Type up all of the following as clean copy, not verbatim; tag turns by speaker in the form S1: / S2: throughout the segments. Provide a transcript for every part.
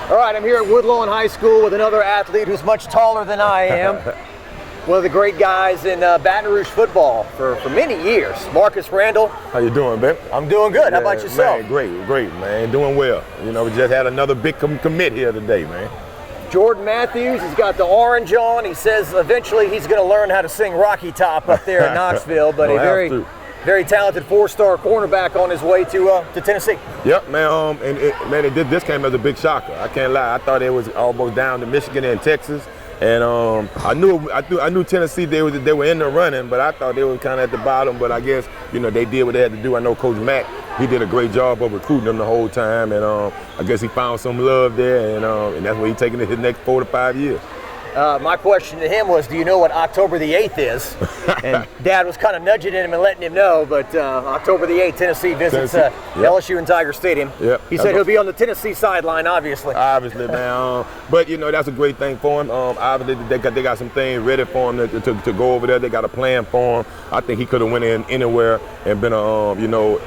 S1: All right, I'm here at Woodlawn High School with another athlete who's much taller than I am. One of the great guys in Baton Rouge football for many years, Marcus Randall.
S2: How you doing, babe?
S1: I'm doing good. How about yourself?
S2: Man, great, man. Doing well. You know, we just had another big commit here today, man.
S1: Jordan Matthews, he's got the orange on. He says eventually he's going to learn how to sing Rocky Top up there in Knoxville, but a very talented four-star cornerback on his way to Tennessee.
S2: Yep, man. This came as a big shocker. I can't lie. I thought it was almost down to Michigan and Texas, and I knew Tennessee they were in the running, but I thought they were kind of at the bottom. But I guess they did what they had to do. I know Coach Mack, he did a great job of recruiting them the whole time, and I guess he found some love there, and that's what he's taking it his next 4 to 5 years.
S1: My question to him was, do you know what October the 8th is? And Dad was kind of nudging him and letting him know, but October the 8th, Tennessee visits LSU and Tiger Stadium.
S2: Yep.
S1: He said he'll be on the Tennessee sideline, obviously.
S2: Obviously, man. But, that's a great thing for him. Obviously, they got some things ready for him to go over there. They got a plan for him. I think he could have went in anywhere and been a,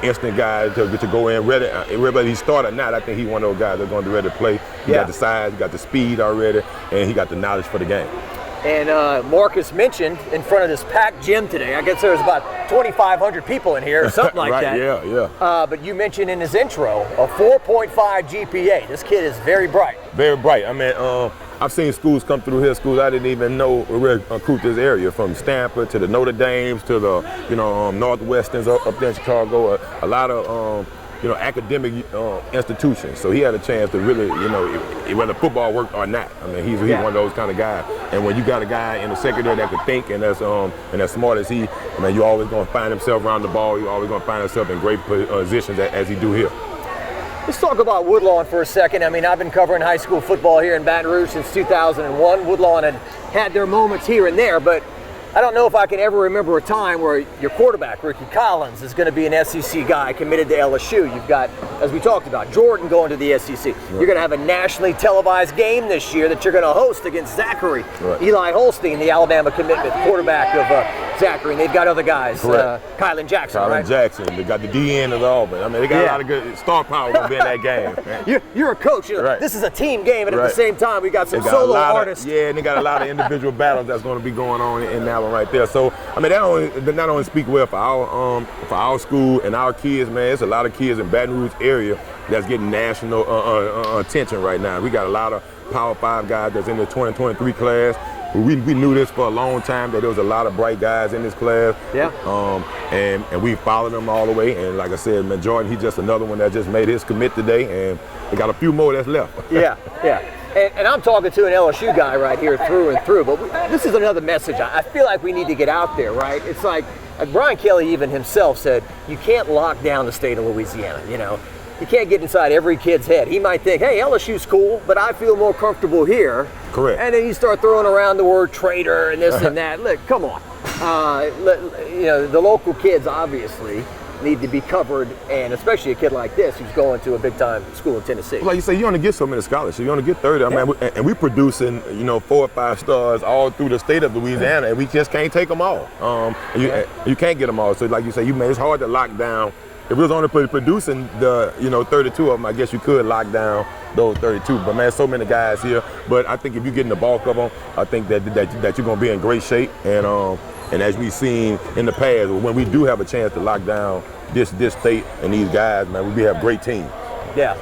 S2: instant guy to go in ready. Whether he started or not, I think he's one of those guys that's going to be ready to play. He got the size, he got the speed already, and he got the knowledge for the game.
S1: And Marcus mentioned in front of this packed gym today, I guess there was about 2,500 people in here or something like
S2: right,
S1: that.
S2: Yeah.
S1: But you mentioned in his intro a 4.5 GPA. This kid is very bright.
S2: Very bright. I mean, I've seen schools come through here, schools I didn't even know recruit this area, from Stanford to the Notre Dames to the Northwesterns up there in Chicago. A lot of academic institutions. So he had a chance to really, whether football worked or not. I mean, he's one of those kind of guys. And when you got a guy in the secondary that can think and that's as smart as he, you're always going to find himself around the ball. You're always going to find himself in great positions as he do here.
S1: Let's talk about Woodlawn for a second. I mean, I've been covering high school football here in Baton Rouge since 2001. Woodlawn had their moments here and there, but I don't know if I can ever remember a time where your quarterback, Ricky Collins, is going to be an SEC guy committed to LSU. You've got, as we talked about, Jordan going to the SEC. Right. You're going to have a nationally televised game this year that you're going to host against Zachary.
S2: Right.
S1: Eli Holstein, the Alabama commitment, quarterback of Zachary. And they've got other guys, Kylan Jackson, right?
S2: Jackson. They got the DN of Auburn. I mean, they got a lot of good star power going to be in that game.
S1: You're a coach. This is a team game, and at the same time, we got some solo artists.
S2: And they got a lot of individual battles that's going to be going on in that one right there. So, I mean, that not only speak well for our school and our kids, man. There's a lot of kids in Baton Rouge area that's getting national attention right now. We got a lot of Power 5 guys that's in the 2023 class. We knew this for a long time, that there was a lot of bright guys in this class. Yeah. And we followed them all the way. And like I said, man, Jordan, he's just another one that just made his commit today, and we got a few more that's left.
S1: Yeah. And I'm talking to an LSU guy right here through and through, but this is another message I feel like we need to get out there, right? It's like Brian Kelly even himself said, you can't lock down the state of Louisiana, You can't get inside every kid's head. He might think, hey, LSU's cool, but I feel more comfortable here.
S2: Correct.
S1: And then you start throwing around the word traitor and this and that. Look, come on. The local kids obviously need to be covered, and especially a kid like this who's going to a big-time school in Tennessee.
S2: Like you say, you only get so many scholarships. You only get 30. I mean, and we producing, 4 or 5 stars all through the state of Louisiana, and we just can't take them all. You can't get them all. So like you say, it's hard to lock down. If it was only producing the 32 of them, I guess you could lock down those 32. But man, so many guys here. But I think if you're getting the bulk of them, I think that you're going to be in great shape. And as we've seen in the past, when we do have a chance to lock down this state and these guys, man, we have great teams.
S1: Yeah.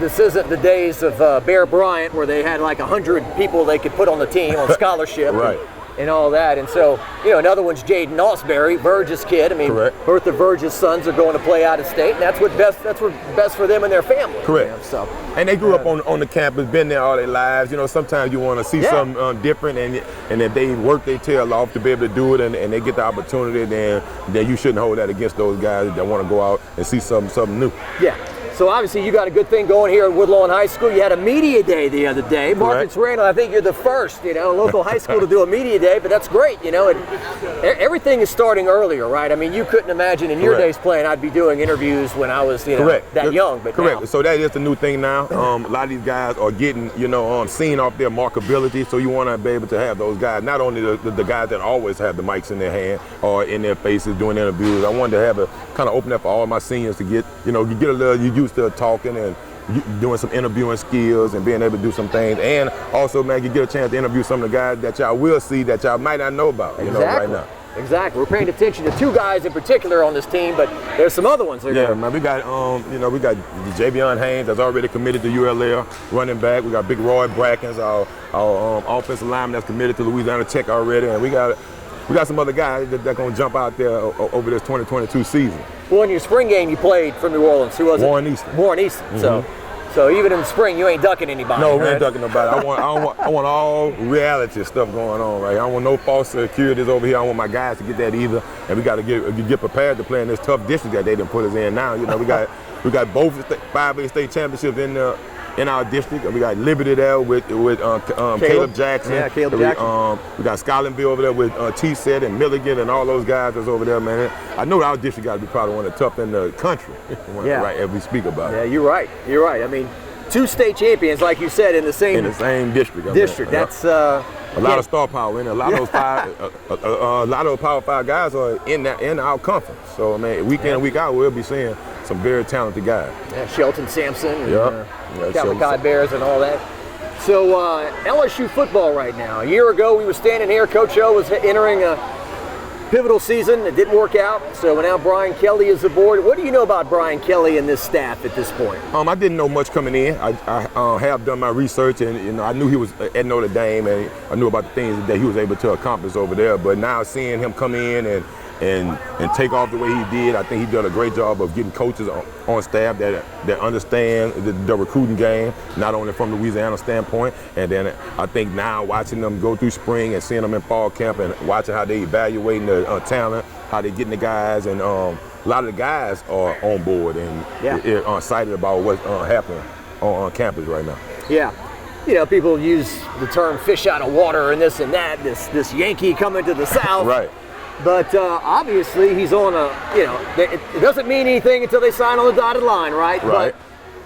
S1: This isn't the days of Bear Bryant where they had like 100 people they could put on the team on scholarship.
S2: Right.
S1: And all that. And so, another one's Jaden Osbury, Verge's kid. I mean, both of Verge's sons are going to play out of state, and that's what's best for them and their family.
S2: Correct. And they grew up on the campus, been there all their lives. Sometimes you want to see something different, and if they work their tail off to be able to do it, and they get the opportunity, then you shouldn't hold that against those guys that want to go out and see something new.
S1: Yeah. So obviously you got a good thing going here at Woodlawn High School. You had a media day the other day. Marcus Randall, I think you're the first, local high school to do a media day, but that's great, and everything is starting earlier, right? I mean, you couldn't imagine in your days playing, I'd be doing interviews when I was, that young, but
S2: Correct.
S1: Now.
S2: So that is the new thing now. A lot of these guys are getting, seen off their markability, so you want to be able to have those guys, not only the guys that always have the mics in their hand or in their faces doing interviews. I wanted to have a kind of open up for all my seniors to get, get a little used to talking and doing some interviewing skills and being able to do some things. And also, man, you get a chance to interview some of the guys that y'all will see that y'all might not know about, you know, right now.
S1: Exactly. We're paying attention to 2 guys in particular on this team, but there's some other ones.
S2: Yeah, man, we got we got Javion Haynes that's already committed to ULL, running back. We got Big Roy Brackens, our offensive lineman that's committed to Louisiana Tech already, and we got some other guys that gonna jump out there over this 2022 season.
S1: Well, in your spring game, you played for New Orleans. Who was it?
S2: Warren Easton.
S1: Warren Easton. Mm-hmm. So even in the spring, you ain't ducking anybody.
S2: No, we
S1: right?
S2: ain't ducking nobody. I want all reality stuff going on, right? I don't want no false securities over here. I want my guys to get that either, and we got to get prepared to play in this tough district that they done put us in now. You know, we got both 5A state championships in our district. We got Liberty there with Caleb Jackson.
S1: Yeah, Caleb Jackson.
S2: We got Scotlandville over there with T-Set and Milligan and all those guys that's over there, man. I know our district got to be probably one of the toughest in the country, right, as we speak about it.
S1: Yeah, you're right. You're right. I mean, 2 state champions, like you said, in the same
S2: district.
S1: That's
S2: a lot of star power in it. A lot of those Power 5 guys are in our conference. So I mean, week in and week out, we'll be seeing some very talented guys.
S1: Yeah, Shelton Sampson, and Capricorn Bears, and all that. So LSU football right now. A year ago, we were standing here. Coach O was entering a pivotal season. It didn't work out. So now Brian Kelly is aboard. What do you know about Brian Kelly and this staff at this point?
S2: I didn't know much coming in. I have done my research, and I knew he was at Notre Dame, and I knew about the things that he was able to accomplish over there. But now seeing him come in and take off the way he did, I think he did a great job of getting coaches on staff that understand the recruiting game, not only from Louisiana standpoint, and then I think now watching them go through spring and seeing them in fall camp and watching how they evaluating the talent, how they getting the guys, and a lot of the guys are on board and excited about what's happening on campus right now.
S1: Yeah. You know, people use the term fish out of water and this and that, this Yankee coming to the South.
S2: Right.
S1: But obviously he's on it doesn't mean anything until they sign on the dotted line, right?
S2: Right.
S1: But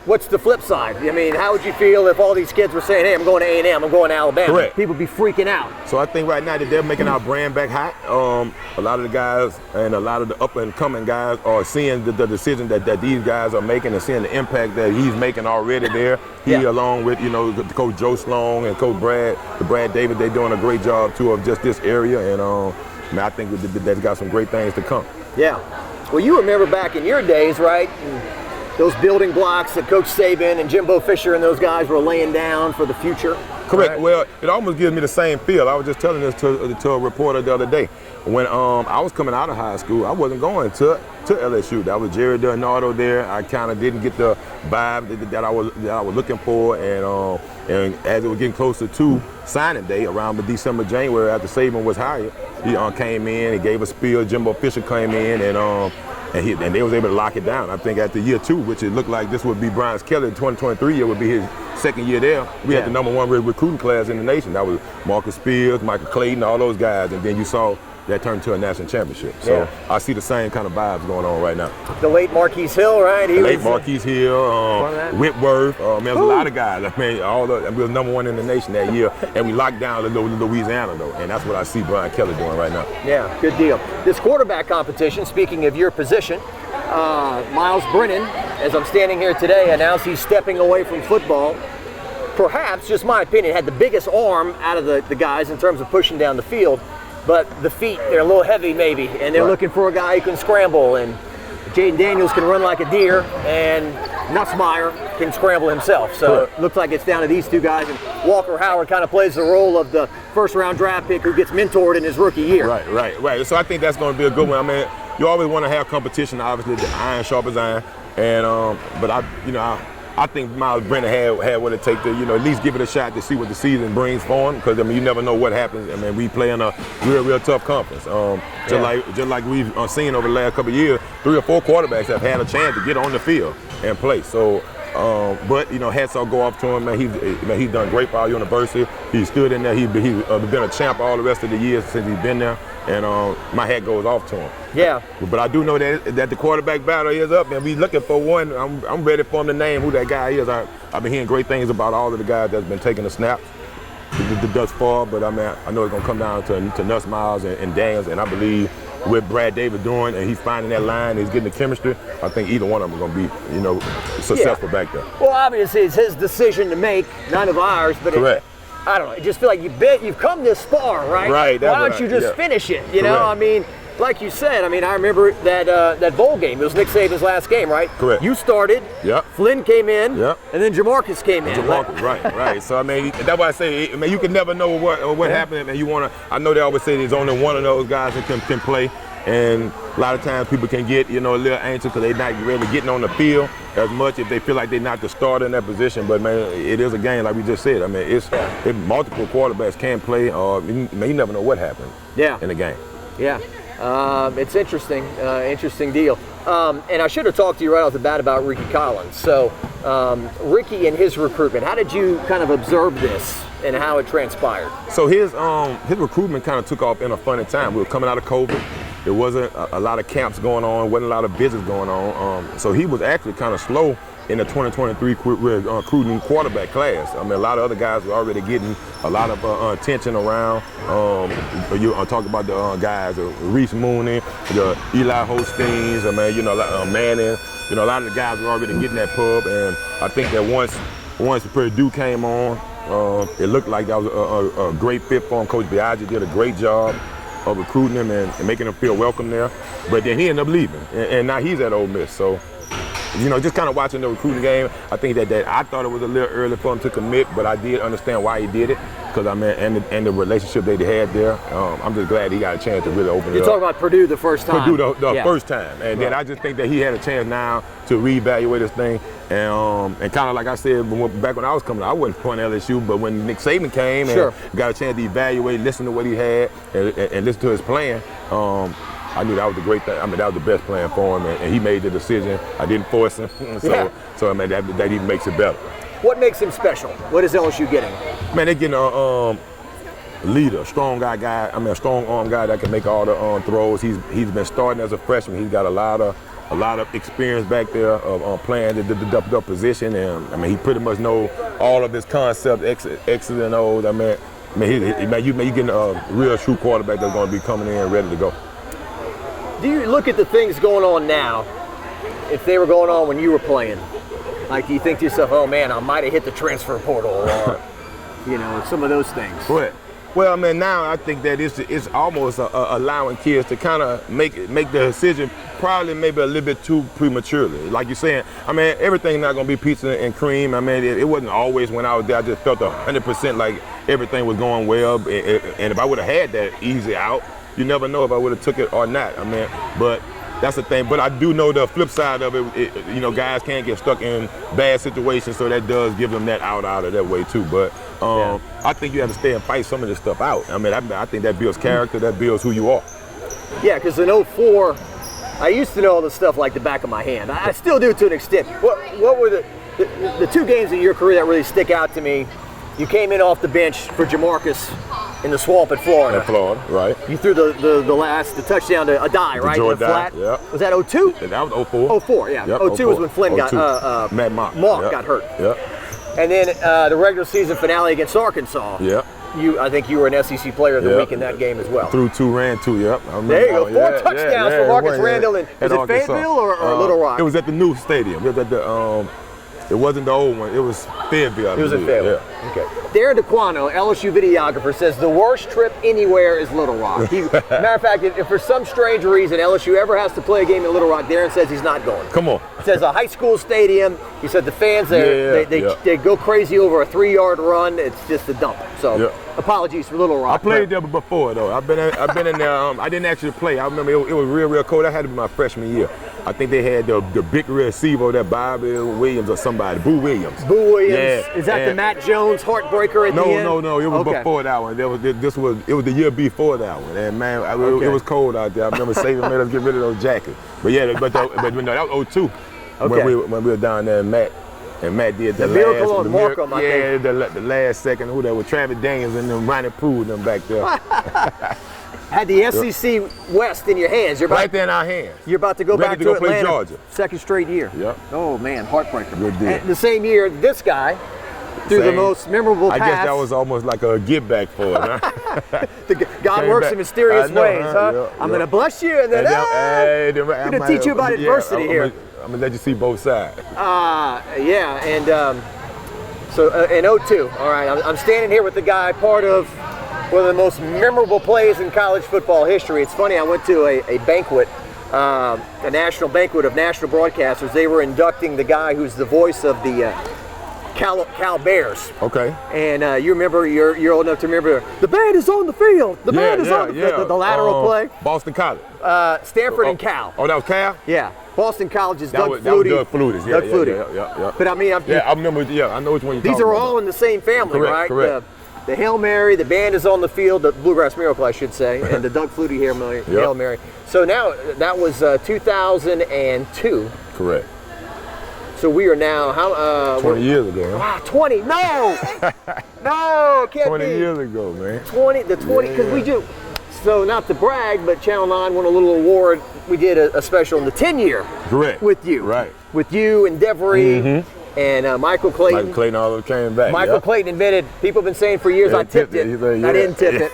S1: what's the flip side? I mean, how would you feel if all these kids were saying, hey, I'm going to A&M, I'm going to Alabama?
S2: Correct.
S1: People be freaking out.
S2: So I think right now that they're making our brand back hot. A lot of the guys and a lot of the up and coming guys are seeing the decision that these guys are making and seeing the impact that he's making already there. He along with, the Coach Joe Sloan and Coach Brad David, they're doing a great job too of just this area, and I think that's got some great things to come. Yeah.
S1: Well, you remember back in your days, right? And those building blocks that Coach Saban and Jimbo Fisher and those guys were laying down for the future.
S2: Correct.
S1: Right?
S2: Well, it almost gives me the same feel. I was just telling this to a reporter the other day. When I was coming out of high school, I wasn't going to LSU. That was Jerry Donato there. I kind of didn't get the vibe that I was looking for, and as it was getting closer to signing day, around the December, January, after Saban was hired, he came in, he gave a spiel. Jimbo Fisher came in, and they was able to lock it down. I think after year 2, which it looked like this would be Brian Kelly, 2023 year would be his second year there. We had the #1 recruiting class in the nation. That was Marcus Spears, Michael Clayton, all those guys, and then you saw that turned to a national championship. So I see the same kind of vibes going on right now.
S1: The late Marquise Hill, right?
S2: Marquise Hill, Whitworth. There's a lot of guys. I mean, we was #1 in the nation that year, and we locked down Louisiana though, and that's what I see Brian Kelly doing right now.
S1: Yeah, good deal. This quarterback competition, speaking of your position, Miles Brennan, as I'm standing here today, announced he's stepping away from football. Perhaps, just my opinion, had the biggest arm out of the guys in terms of pushing down the field. But the feet, they're a little heavy maybe, and they're looking for a guy who can scramble. And Jaden Daniels can run like a deer, and Nussmeier can scramble himself. So it looks like it's down to these 2 guys. And Walker Howard kind of plays the role of the first-round draft pick who gets mentored in his rookie year.
S2: Right. So I think that's going to be a good one. I mean, you always want to have competition, obviously, the iron sharpens iron. And but I think Miles Brennan had what it takes to, at least give it a shot to see what the season brings for him. Because, you never know what happens. I mean, we play in a real tough conference. Just like we've seen over the last couple of years, 3 or 4 quarterbacks have had a chance to get on the field and play. So, but, hats off go off to him, man. He's done great for our university. He stood in there. He's been a champ all the rest of the years since he's been there. And my hat goes off to him.
S1: Yeah.
S2: But I do know that the quarterback battle is up, and we looking for one. I'm ready for him to name who that guy is. I've been hearing great things about all of the guys that's been taking the snaps thus far. But I know it's gonna come down to Nuss, Miles, and Daniels, and I believe with Brad Davis doing, and he's finding that line, he's getting the chemistry, I think either one of them are going to be, you know, successful back there.
S1: Well, obviously it's his decision to make, none of ours, but
S2: Correct.
S1: I don't know, I just feel like you've come this far, right?
S2: Right.
S1: Why don't you just finish it, you know? I mean, like you said, I mean, I remember that bowl game. It was Nick Saban's last game, right?
S2: Correct.
S1: You started.
S2: Yep.
S1: Flynn came in.
S2: Yep.
S1: And then Jamarcus came in.
S2: Jamarcus, right. So I mean, that's why I say, I mean, you can never know what happened, and you want to. I know they always say there's only one of those guys that can play, and a lot of times people can get, you know, a little anxious because they're not really getting on the field as much if they feel like they're not the starter in that position. But man, it is a game like we just said. I mean, it's multiple quarterbacks can play, or you never know what happened. In the game.
S1: Yeah. It's interesting, interesting deal. And I should have talked to you right off the bat about Ricky Collins. So, Ricky and his recruitment, how did you kind of observe this and how it transpired?
S2: So his recruitment kind of took off in a funny time. We were coming out of COVID. There wasn't a lot of camps going on, wasn't a lot of business going on. So he was actually kind of slow in the 2023 recruiting quarterback class. I mean, a lot of other guys were already getting a lot of attention around. You talk about the guys, Reese Mooney, the Eli Holsteins, I mean, you know, Manning. You know, a lot of the guys were already getting that pub, and I think that once Purdue came on, it looked like that was a great fit for him. Coach Biaggi did a great job of recruiting him and making him feel welcome there. But then he ended up leaving, and now he's at Ole Miss. So, you know, just kind of watching the recruiting game, I think that I thought it was a little early for him to commit, but I did understand why he did it, because I mean, and the relationship they had there. I'm just glad he got a chance to really open it up.
S1: You're talking about Purdue the first time.
S2: Purdue the first time, and then I just think that he had a chance now to reevaluate this thing, and kind of like I said back when I was coming, I wasn't playing LSU, but when Nick Saban came and got a chance to evaluate, listen to what he had, and listen to his plan. I knew that was the great thing. I mean, that was the best plan for him, and he made the decision. I didn't force him, so I mean, that even makes it better.
S1: What makes him special? What is LSU getting?
S2: Man, they're getting a leader, a strong guy. I mean, a strong arm guy that can make all the throws. He's been starting as a freshman. He's got a lot of experience back there of playing the position, and I mean, he pretty much knows all of his concepts, X's and O's. I mean, you're getting a real true quarterback that's going to be coming in ready to go.
S1: Do you look at the things going on now, if they were going on when you were playing? Like, do you think to yourself, oh man, I might have hit the transfer portal, or, you know, some of those things?
S2: Well, I mean, now I think that it's almost allowing kids to kind of make the decision probably maybe a little bit too prematurely. Like you're saying, I mean, everything's not going to be pizza and cream. I mean, it wasn't always when I was there. I just felt 100% like everything was going well. And if I would have had that easy out, you never know if I would have took it or not. I mean, but that's the thing. But I do know the flip side of it. You know, guys can get stuck in bad situations, so that does give them that out of that way too. But I think you have to stay and fight some of this stuff out. I mean, I think that builds character. That builds who you are.
S1: Yeah, because in 04, I used to know all this stuff like the back of my hand. I still do to an extent. What were the two games in your career that really stick out to me? You came in off the bench for Jamarcus in the swamp at Florida.
S2: Right.
S1: You threw the touchdown to Adai, right?
S2: Jordan,
S1: the flat.
S2: Yep.
S1: Was that 02?
S2: That was 04.
S1: 04, yeah.
S2: Yep,
S1: 02 was when Flynn got
S2: Matt Mock
S1: got hurt.
S2: Yep.
S1: And then the regular season finale against Arkansas.
S2: Yep.
S1: I think you were an SEC Player of the Week in that game as well.
S2: Threw two, ran two. Yep.
S1: There you go. 4 touchdowns for Marcus Randall. Was it Fayetteville or Little Rock?
S2: It was at the new stadium. It was at the. It wasn't the old one. It was Fayetteville.
S1: It was in Fayetteville.
S2: Yeah.
S1: Okay. Darren DeQuano, LSU videographer, says the worst trip anywhere is Little Rock. Matter of fact, if for some strange reason LSU ever has to play a game in Little Rock, Darren says he's not going.
S2: Come on.
S1: He says a high school stadium. He said the fans there, they go crazy over a 3-yard run. It's just a dump. So apologies for Little Rock.
S2: I played there before though. I've been in there. I didn't actually play. I remember it was real cold. That had to be my freshman year. I think they had the big receiver, that Bobby Williams or somebody, Boo Williams.
S1: Boo Williams.
S2: Yeah.
S1: Is that the Matt Jones heartbreaker at the end?
S2: No. It was before that one. It was the year before that one. And man, it was cold out there. I remember Saban made us get rid of those jackets. But yeah, but that was 02 when we were down there, and Matt did the
S1: miracle
S2: last.
S1: on Markham, I think.
S2: The last second. Who that was? Travis Daniels and then Ronnie Prue them back there.
S1: Had the SEC West in your hands.
S2: Right there in our hands.
S1: You're about to go back to
S2: play
S1: Atlanta.
S2: Georgia.
S1: Second straight year.
S2: Yep.
S1: Oh man, heartbreaker.
S2: Good deal.
S1: And the same year, this guy, through the most memorable pass.
S2: I guess that was almost like a give back for it, huh?
S1: God works in mysterious ways, huh?
S2: Yeah,
S1: I'm going to bless you, and then, I'm going to teach you about adversity here.
S2: I'm going to let you see both sides.
S1: Yeah, and so in 02, all right, I'm standing here with the guy, part of one of the most memorable plays in college football history. It's funny, I went to a banquet, a national banquet of national broadcasters. They were inducting the guy who's the voice of the Cal Bears.
S2: Okay.
S1: And you remember, you're old enough to remember, the band is on the field. The band is on the field. The lateral play.
S2: Boston College.
S1: Stanford and Cal.
S2: Oh, that was Cal?
S1: Yeah. Boston College's Doug Flutie.
S2: That was Doug Flutie.
S1: Doug Flutie.
S2: Yeah.
S1: But I mean,
S2: I remember. Yeah, I know which one you're talking about.
S1: These are all in the same family, right?
S2: Correct.
S1: The Hail Mary, the band is on the field, the Bluegrass Miracle, I should say, and the Doug Flutie Hail Mary. So now that was 2002.
S2: Correct.
S1: So we are now
S2: 20 years ago. Huh?
S1: Wow, 20? No, no, can't
S2: 20
S1: be.
S2: years ago, man.
S1: 20, because we do. So not to brag, but Channel 9 won a little award. We did a special in the 10-year.
S2: Correct.
S1: With you.
S2: Right.
S1: With you and Devery and Michael Clayton.
S2: Michael Clayton all came back.
S1: Michael Clayton admitted, people have been saying for years I tipped it. I didn't tip it.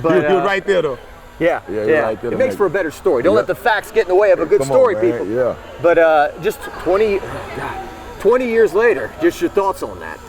S1: But
S2: he was right there, though.
S1: Yeah.
S2: Right there,
S1: it makes for a better story. Don't let the facts get in the way of a good story, people.
S2: Yeah.
S1: But just 20 years later, just your thoughts on that.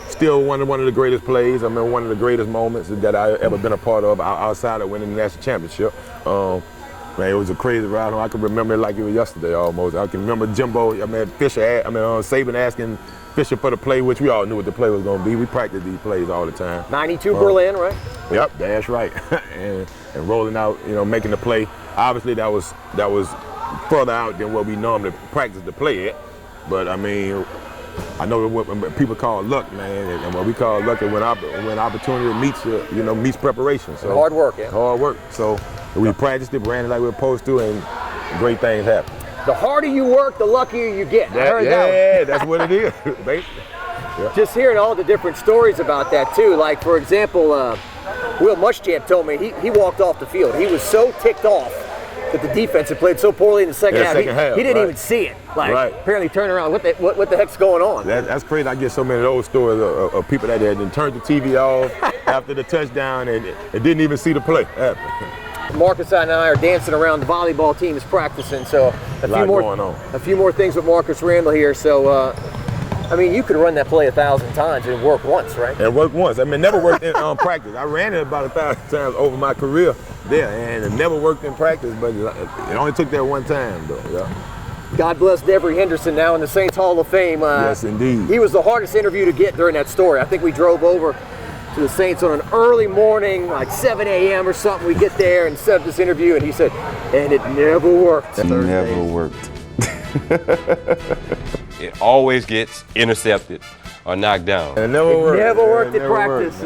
S2: Still one of the greatest plays. I mean, one of the greatest moments that I ever been a part of outside of winning the national championship. Man, it was a crazy ride home. I can remember it like it was yesterday almost. I can remember Jimbo, Saban asking Fisher for the play, which we all knew what the play was going to be. We practiced these plays all the time.
S1: 92 Berlin, right?
S2: Yep, that's right. and rolling out, making the play. Obviously, that was further out than what we normally practice to play it. But I mean, I know what people call luck, man, and what we call luck is when opportunity meets preparation. So
S1: hard work, yeah.
S2: Hard work. So we practiced it, ran it like we were supposed to, and great things happen.
S1: The harder you work, the luckier you get. I heard that.
S2: Yeah, that's what it is, basically. Yeah.
S1: Just hearing all the different stories about that too. Like for example, Will Muschamp told me he walked off the field. He was so ticked off that the defense had played so poorly in the second half. He didn't even see it. Apparently turned around. What the heck's going on?
S2: That's crazy. I get so many of those stories of people that had turned the TV off after the touchdown and didn't even see the play happen.
S1: Marcus and I are dancing around. The volleyball team is practicing, so a few more things with Marcus Randall here. So, I mean, you could run that play 1,000 times and work once, right?
S2: It worked once. I mean, never worked in practice. I ran it about 1,000 times over my career there, and it never worked in practice, but it only took that one time, though. Yeah.
S1: God bless Devery Henderson, now in the Saints Hall of Fame.
S2: Yes, indeed.
S1: He was the hardest interview to get during that story. I think we drove over to the Saints on an early morning, like 7 a.m. or something. We get there and set up this interview, and he said, and it never worked.
S3: It never worked. It always gets intercepted or knocked down.
S2: It never
S1: worked at practice.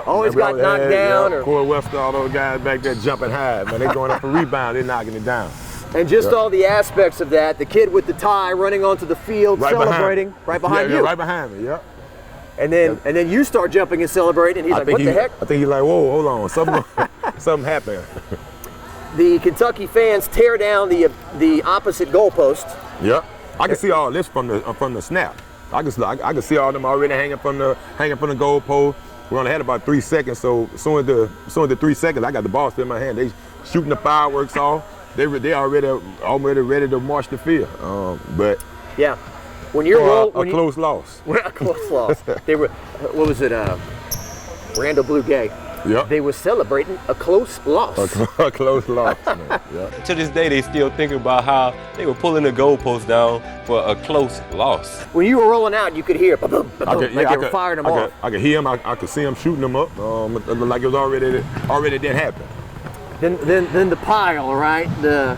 S1: Always got knocked down.
S2: Corey West, all those guys back there jumping high, man. They going up for rebound, they're knocking it down.
S1: And just all the aspects of that, the kid with the tie running onto the field, celebrating right behind you.
S2: Right behind me, yep.
S1: And then you start jumping and celebrating, and he's like, what the heck?
S2: I think he's like, whoa, hold on, something happened.
S1: The Kentucky fans tear down the opposite goalpost.
S2: Yep. I can see all this from the snap. I can see all them already hanging from the goalpost. We only had about 3 seconds, so as soon as the 3 seconds, I got the ball still in my hand. They shooting the fireworks off. They already ready to march the field. But
S1: yeah, when you're
S2: a close loss.
S1: A close loss. They were what was it? Randall Blue Gay.
S2: Yep.
S1: They were celebrating a close loss.
S2: A close loss, man. Yep.
S3: To this day, they still thinking about how they were pulling the goalpost down for a close loss.
S1: When you were rolling out, you could hear they were firing them off.
S2: I could hear them. I could see them shooting them up. Like it was already didn't happen.
S1: Then the pile, right? The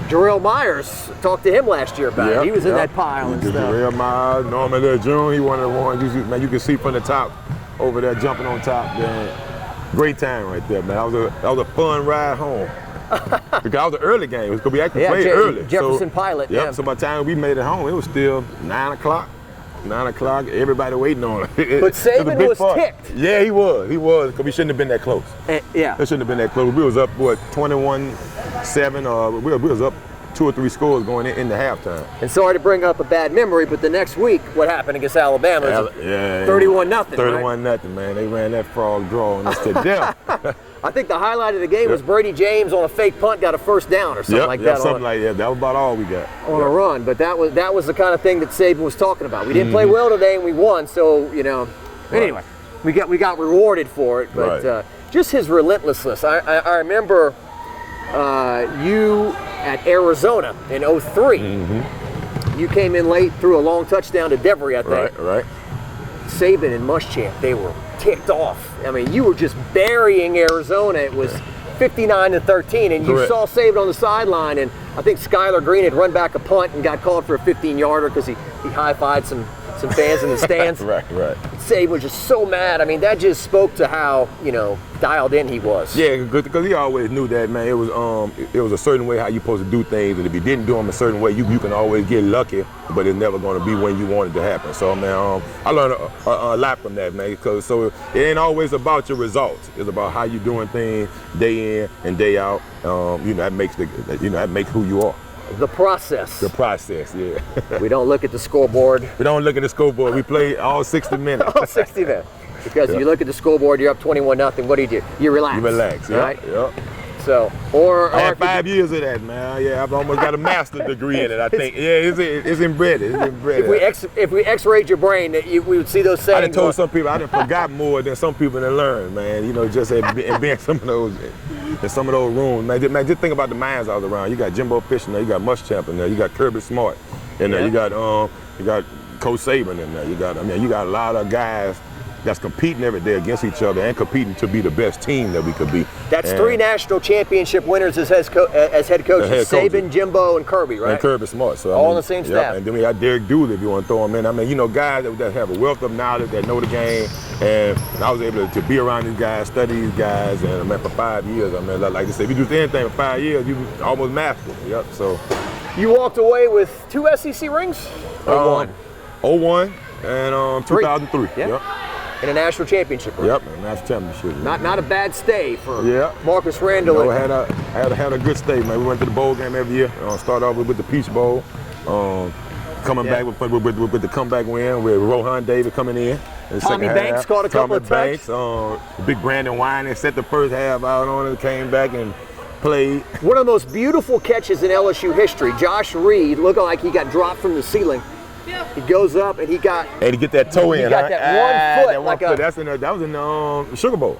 S1: Jarrell Myers, talked to him last year about it. He was in that pile and stuff.
S2: Jarrell Myers, Norman June, he one of the ones you can see from the top over there jumping on top. Man. Great time right there, man. That was a fun ride home. Because that was an early game. It was gonna be actually played early.
S1: Jefferson Pilot.
S2: Yep.
S1: Yeah.
S2: So by the time we made it home, it was still 9 o'clock. 9 o'clock. Everybody waiting on it.
S1: But Saban was ticked.
S2: Yeah, he was. Because we shouldn't have been that close.
S1: Yeah.
S2: It shouldn't have been that close. We was up 21-7. We was up 2 or 3 scores going into halftime.
S1: And sorry to bring up a bad memory, but the next week, what happened against Alabama?
S2: Yeah,
S1: 31-0.
S2: 31-0, man. They ran that frog draw on us to death.
S1: I think the highlight of the game was Brady James on a fake punt got a first down or something like that.
S2: Something like that. That was about all we got.
S1: On a run, but that was the kind of thing that Saban was talking about. We didn't play well today and we won, so anyway, we got rewarded for it. But just his relentlessness. I remember you at Arizona in 03. You came in late, threw a long touchdown to Devery, I think.
S2: Right.
S1: Saban and Muschamp, they were ticked off. I mean, you were just burying Arizona. It was 59-13, and you saw Saban on the sideline, and I think Skylar Green had run back a punt and got called for a 15-yarder because he high-fived some fans in the stands.
S2: Right.
S1: Saban was just so mad. I mean, that just spoke to how, dialed in he was.
S2: Yeah, because he always knew that, man. It was a certain way how you're supposed to do things, and if you didn't do them a certain way, you can always get lucky, but it's never going to be when you want it to happen. So, man, I learned a lot from that, man, because it ain't always about your results. It's about how you're doing things day in and day out. That makes who you are.
S1: The process.
S2: The process, yeah.
S1: We don't look at the scoreboard.
S2: We don't look at the scoreboard. We play all 60 minutes.
S1: All 60 minutes. Because if you look at the scoreboard, you're up 21-0. What do? You relax.
S2: You relax,
S1: right?
S2: Yep.
S1: So,
S2: I had 5 years of that, man. Yeah, I've almost got a master's degree in it, I think. Yeah, it's inbred.
S1: If we X-rayed your brain, we would see those sayings.
S2: I done told some people I done forgot more than some people done learned, man. Just in being some of those rooms, man. Just think about the minds I was around. You got Jimbo Fisher in there, you got Muschamp in there, you got Kirby Smart in there, you got Coach Saban in there. You got a lot of guys that's competing every day against each other and competing to be the best team that we could be.
S1: That's 3 national championship winners as head coaches, Saban, Jimbo, and Kirby, right?
S2: And Kirby Smart. So,
S1: all on the same staff.
S2: And then we got Derek Dooley if you want to throw him in. Guys that have a wealth of knowledge, that know the game. And I was able to be around these guys, study these guys, and for 5 years, like I said, if you do anything for 5 years, you almost master it. Yep. So
S1: you walked away with 2 SEC rings? Or 1?
S2: 01 and 2003.
S1: Yeah.
S2: Yep.
S1: In a national championship. Right?
S2: Yep, a national championship.
S1: Not a bad stay for Marcus Randall.
S2: I had a good stay, man. We went to the bowl game every year. Started off with the Peach Bowl. Coming back with the comeback win with Rohan Davis coming in.
S1: Tommy Banks caught a couple of touchdowns.
S2: Big Brandon Wine set the first half out on it, came back and played.
S1: One of the most beautiful catches in LSU history. Josh Reed looked like he got dropped from the ceiling. He goes up and he get
S2: that toe in.
S1: He got that 1 foot.
S2: That was in the Sugar Bowl.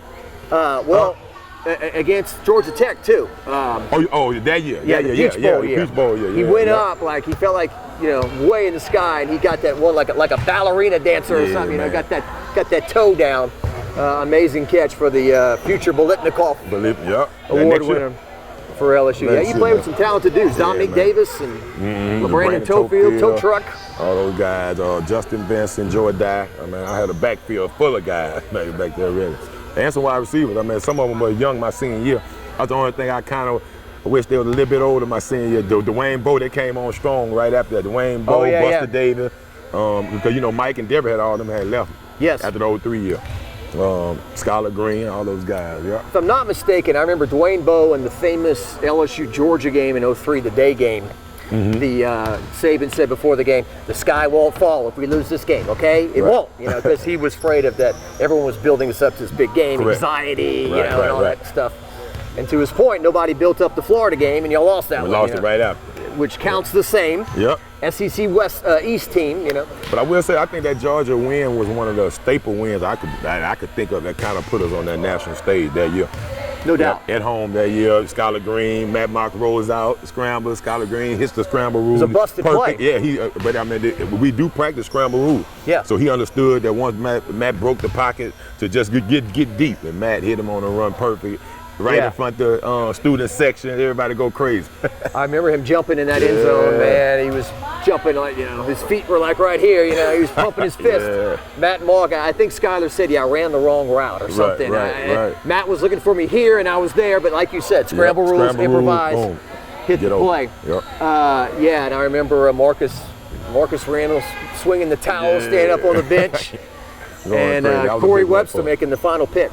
S1: Against Georgia Tech too.
S2: That year.
S1: The
S2: Peach Bowl.
S1: He went up like he felt like way in the sky, and he got that one like a ballerina dancer or something. Got that toe down. Amazing catch for the future Biletnikoff award winner for LSU. You played with some talented dudes, Dominique Davis and LeBrandon Tofield, Toe Truck.
S2: All those guys, Justin Benson, Joe Dye. I had a backfield full of guys back there really. And some wide receivers. Some of them were young my senior year. That's the only thing I kind of wish they were a little bit older my senior year. Dwayne Bowe, they came on strong right after that. Dwayne Bowe, Buster Davis. Because, Mike and Deborah had all them had left after the 03 year. Skylar Green, all those guys,
S1: If I'm not mistaken, I remember Dwayne Bowe in the famous LSU-Georgia game in 03, the day game. The Saban said before the game, the sky won't fall if we lose this game, okay? It won't, because he was afraid of that. Everyone was building us up to this big game, anxiety, and all that stuff. And to his point, nobody built up the Florida game, and y'all lost that one.
S2: We lost it right after.
S1: Which counts the same. SEC West East team,
S2: But I will say, I think that Georgia win was one of the staple wins I could think of that kind of put us on that national stage that year.
S1: No doubt.
S2: At home that year, Skylar Green, Matt Mock rolls out, scramble, Skylar Green hits the scramble rule.
S1: It was a busted play.
S2: Yeah, but we do practice scramble rule.
S1: Yeah.
S2: So he understood that once Matt broke the pocket to just get deep, and Matt hit him on a run perfect. Right in front of the student section, everybody go crazy.
S1: I remember him jumping in that end zone, man. He was jumping like, his feet were like right here, he was pumping his fist. Matt Mogg, I think Skylar said, I ran the wrong route or something.
S2: Right.
S1: Matt was looking for me here and I was there, but like you said, scramble rules, improvise, hit the play. And I remember Marcus Randall swinging the towel, standing up on the bench, and Corey Webster making the final pick.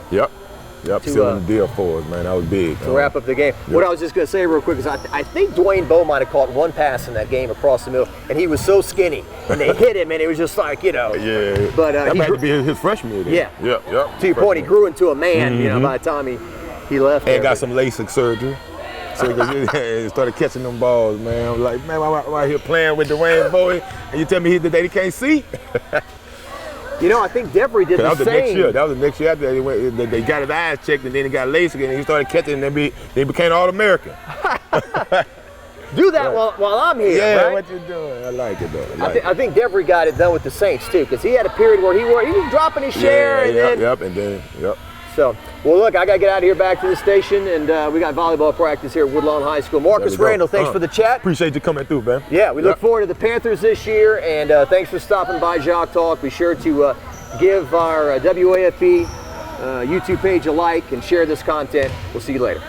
S2: Yep, sealing the deal for us, man. That was big.
S1: To wrap up the game. What I was just going to say real quick is I think Dwayne Bowe might have caught one pass in that game across the middle, and he was so skinny, and they hit him, and it was just like, you know.
S2: Yeah.
S1: But
S2: that might be his freshman year. Then.
S1: Yeah.
S2: Yep.
S1: To your point, he grew into a man, you know, by the time he left.
S2: And got some LASIK surgery. So he started catching them balls, man. I'm like, man, I'm out here playing with Dwayne Bowe, and you tell me that he can't see?
S1: You know, I think Devery did the same.
S2: That was the next year after they got his eyes checked, and then he got LASIK, and he started catching, and they became All-American.
S1: Do that while I'm here,
S2: yeah,
S1: right?
S2: what you doing? I like it, though.
S1: I think Devery got it done with the Saints, too, because he had a period where he was dropping his share.
S2: Yep.
S1: So, well, look, I got to get out of here back to the station, and we got volleyball practice here at Woodlawn High School. Marcus Randall, thanks for the chat.
S2: Appreciate you coming through, man.
S1: Yeah, we look forward to the Panthers this year, and thanks for stopping by Jacques Talk. Be sure to give our WAFB YouTube page a like and share this content. We'll see you later.